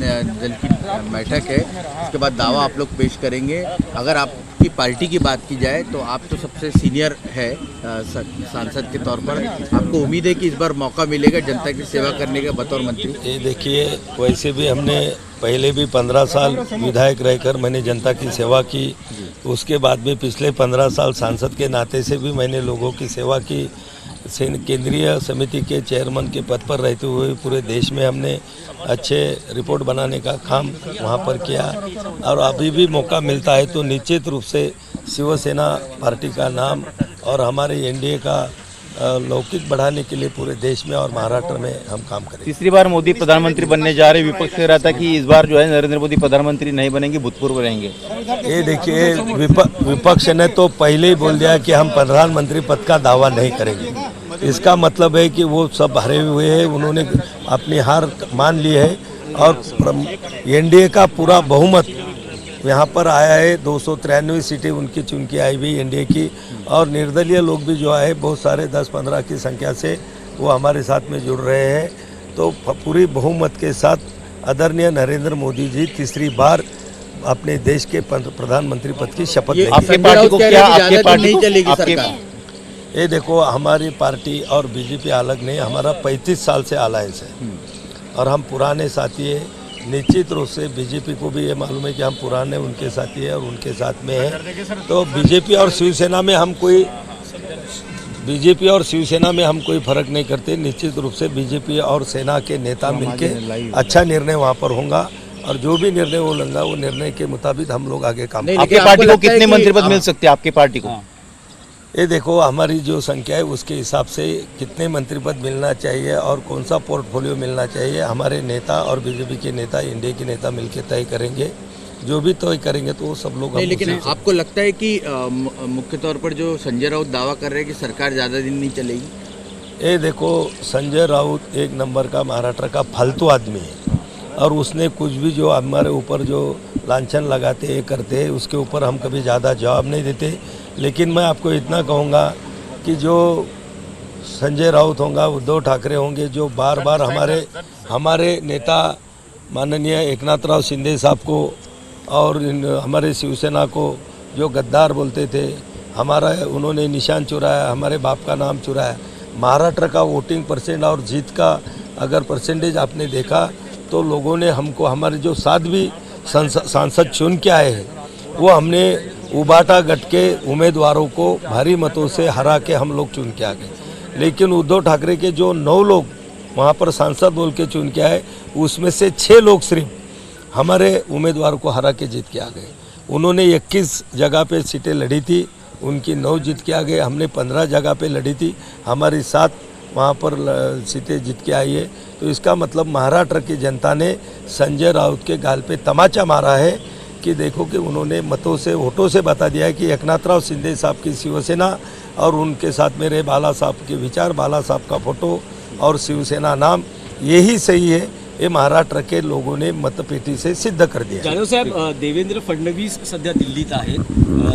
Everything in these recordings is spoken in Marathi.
जल की बैठक है, उसके बाद दावा आप लोग पेश करेंगे। अगर आपकी पार्टी की बात की जाए तो आप तो सबसे सीनियर है सांसद के तौर पर, आपको उम्मीद है कि इस बार मौका मिलेगा जनता की सेवा करने का बतौर मंत्री? ये देखिए, वैसे भी हमने पहले भी 15 साल विधायक रहकर मैंने जनता की सेवा की, उसके बाद भी पिछले 15 साल सांसद के नाते से भी मैंने लोगों की सेवा की। केंद्रीय समिति के चेयरमैन के पद पर रहते हुए पूरे देश में हमने अच्छे रिपोर्ट बनाने का काम वहाँ पर किया, और अभी भी मौका मिलता है तो निश्चित रूप से शिवसेना पार्टी का नाम और हमारे एनडीए का लौकिक बढ़ाने के लिए पूरे देश में और महाराष्ट्र में हम काम करेंगे। तीसरी बार मोदी प्रधानमंत्री बनने जा रहे, विपक्ष कह रहा था कि इस बार जो है नरेंद्र मोदी प्रधानमंत्री नहीं बनेंगे, भूतपूर्व रहेंगे। ये देखिए, विपक्ष ने तो पहले ही बोल दिया कि हम प्रधानमंत्री पद का दावा नहीं करेंगे। इसका मतलब है कि वो सब हारे हुए हैं, उन्होंने अपनी हार मान ली है और एनडीए का पूरा बहुमत यहाँ पर आया है। 293 सीटें उनकी चुन के आई हुई एनडीए की, और निर्दलीय लोग भी जो है बहुत सारे 10-15 की संख्या से वो हमारे साथ में जुड़ रहे हैं। तो पूरी बहुमत के साथ आदरणीय नरेंद्र मोदी जी तीसरी बार अपने देश के प्रधानमंत्री पद की शपथ लेंगे। आपके पार्टी को क्या, आपके पार्टी नहीं चलेगी सरकार? ये देखो, हमारी पार्टी और बीजेपी अलग नहीं, हमारा 35 साल से अलायंस है और हम पुराने साथी हैं। निश्चित रूप से बीजेपी को भी ये मालूम है कि हम पुराने उनके साथी हैं और उनके साथ में हैं। तो बीजेपी और शिवसेना में हम कोई फर्क नहीं करते। निश्चित रूप से बीजेपी और सेना के नेता मिलके अच्छा निर्णय वहाँ पर होगा, और जो भी निर्णय वो लेंगे वो निर्णय के मुताबिक हम लोग आगे काम करेंगे। आपकी पार्टी को कितने मंत्री पद मिल सकते हैं? आपकी पार्टी को ये देखो, हमारी जो संख्या है उसके हिसाब से कितने मंत्री पद मिलना चाहिए और कौन सा पोर्टफोलियो मिलना चाहिए, हमारे नेता और बीजेपी के नेता, एनडीए के नेता मिलकर तय करेंगे। जो भी तय करेंगे तो वो सब लोग। लेकिन आपको लगता है कि मुख्य तौर पर जो संजय राउत दावा कर रहे हैं कि सरकार ज़्यादा दिन नहीं चलेगी? ये देखो, संजय राउत एक नंबर का महाराष्ट्र का फालतू आदमी है, और उसने कुछ भी जो हमारे ऊपर जो लांछन लगाते करते हैं उसके ऊपर हम कभी ज़्यादा जवाब नहीं देते। लेकिन मैं आपको इतना कहूँगा कि जो संजय राउत होगा, उद्धव ठाकरे होंगे, जो बार बार हमारे नेता माननीय एकनाथराव शिंदे साहब को और हमारे शिवसेना को जो गद्दार बोलते थे, उन्होंने निशान चुराया, हमारे बाप का नाम चुराया। महाराष्ट्र का वोटिंग परसेंट और जीत का अगर परसेंटेज आपने देखा तो लोगों ने हमको, हमारे जो 7 भी सांसद चुन के आए हैं, वो हमने उबाटा गट के उम्मीदवारों को भारी मतों से हरा के हम लोग चुन के आ गए। लेकिन उद्धव ठाकरे के जो 9 लोग वहाँ पर सांसद बोल के चुन के आए, उसमें से 6 लोग सिर्फ हमारे उम्मीदवार को हरा के जीत के आ गए। उन्होंने 21 जगह पे सीटें लड़ी थी, उनकी 9 जीत के आ गए। हमने 15 जगह पे लड़ी थी, हमारी 7 वहाँ पर सीटें जीत के आई है। तो इसका मतलब महाराष्ट्र की जनता ने संजय राउत के गाल पे तमाचा मारा है कि देखो कि उन्होंने मतों से, वोटों से बता दिया है कि एकनाथराव शिंदे साहब की शिवसेना और उनके साथ मेरे बाला साहब के विचार, बाला साहब का फोटो और शिवसेना नाम, यही सही है। हे महाराष्ट्र के लोगों ने मतपेटी से सिद्ध कर दिया। जाधव साहेब, देवेंद्र फडणवीस सध्या दिल्लीत आहेत,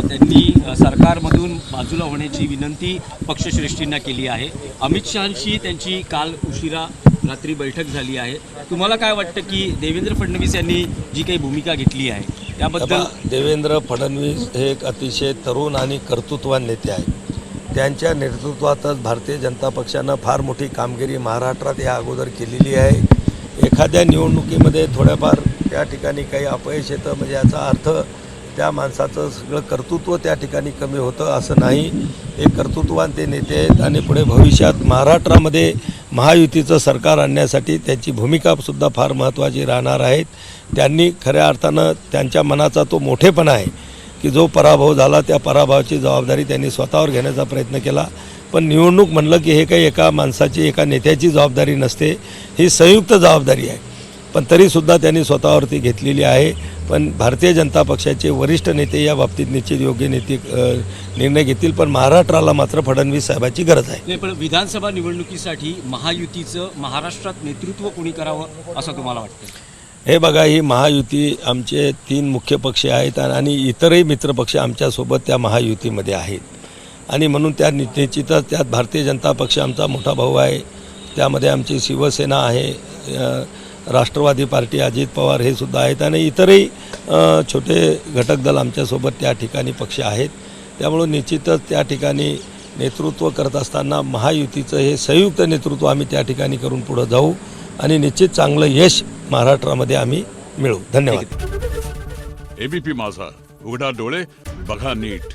त्यांनी सरकारमधून बाजूला होण्याची विनंती पक्षश्रेष्ठींना केली आहे। अमित शहांशी त्यांची काल उशिरा रात्री बैठक झाली आहे। तुम्हाला काय वाटतं की देवेंद्र फडणवीस यांनी जी काही भूमिका घेतली आहे त्याबद्दल? देवेंद्र फडणवीस हे एक अतिशय तरुण आणि कर्तृत्ववान नेते आहेत. त्यांच्या नेतृत्वातच भारतीय जनता पक्षानं फार मोठी कामगिरी महाराष्ट्रात या अगोदर केलेली आहे. एखाद्या निवडणुकीमध्ये थोड्याफार त्या ठिकाणी काही अपयश येतं म्हणजे याचा अर्थ त्या माणसाचं सगळं कर्तृत्व त्या ठिकाणी कमी होतं असं नाही. हे कर्तृत्ववान ते नेते आहेत आणि पुढे भविष्यात महाराष्ट्रामध्ये महायुतीचं सरकार आणण्यासाठी त्यांची भूमिकासुद्धा फार महत्त्वाची राहणार आहेत. त्यांनी खऱ्या अर्थानं त्यांच्या मनाचा तो मोठेपणा आहे की जो पराभव झाला त्या पराभवाची जबाबदारी त्यांनी स्वतःवर घेण्याचा प्रयत्न केला. पण निवडणूक म्हणलं की हे काही एका माणसाची, एका नेत्याची जबाबदारी नसते, ही संयुक्त जबाबदारी आहे. पण तरीसुद्धा त्यांनी स्वतःवरती घेतलेली आहे. पण भारतीय जनता पक्षाचे वरिष्ठ नेते या बाबतीत निश्चित योग्य निर्णय घेतील. पण महाराष्ट्राला मात्र फडणवीस साहेबांची गरज आहे. नाही, पण विधानसभा निवडणुकीसाठी महायुतीचं महाराष्ट्रात नेतृत्व कोणी करावं असं तुम्हाला वाटतं? हे बघा, ही महायुती आमचे 3 मुख्य पक्ष आहेत आणि इतरही मित्रपक्ष आमच्यासोबत त्या महायुतीमध्ये आहेत. आणि म्हणून त्या निश्चितच त्यात भारतीय जनता पक्ष आमचा मोठा भाऊ आहे, त्यामध्ये आमची शिवसेना आहे, राष्ट्रवादी पार्टी अजित पवार हे सुद्धा आहेत आणि इतरही छोटे घटक दल आमच्यासोबत त्या ठिकाणी पक्ष आहेत. त्यामुळं निश्चितच त्या ठिकाणी नेतृत्व करत असताना महायुतीचं हे संयुक्त नेतृत्व आम्ही त्या ठिकाणी करून पुढं जाऊ आणि निश्चित चांगलं यश महाराष्ट्रामध्ये आम्ही मिळवू. धन्यवाद. एबीपी माझा, उघडा डोळे बघा नीट.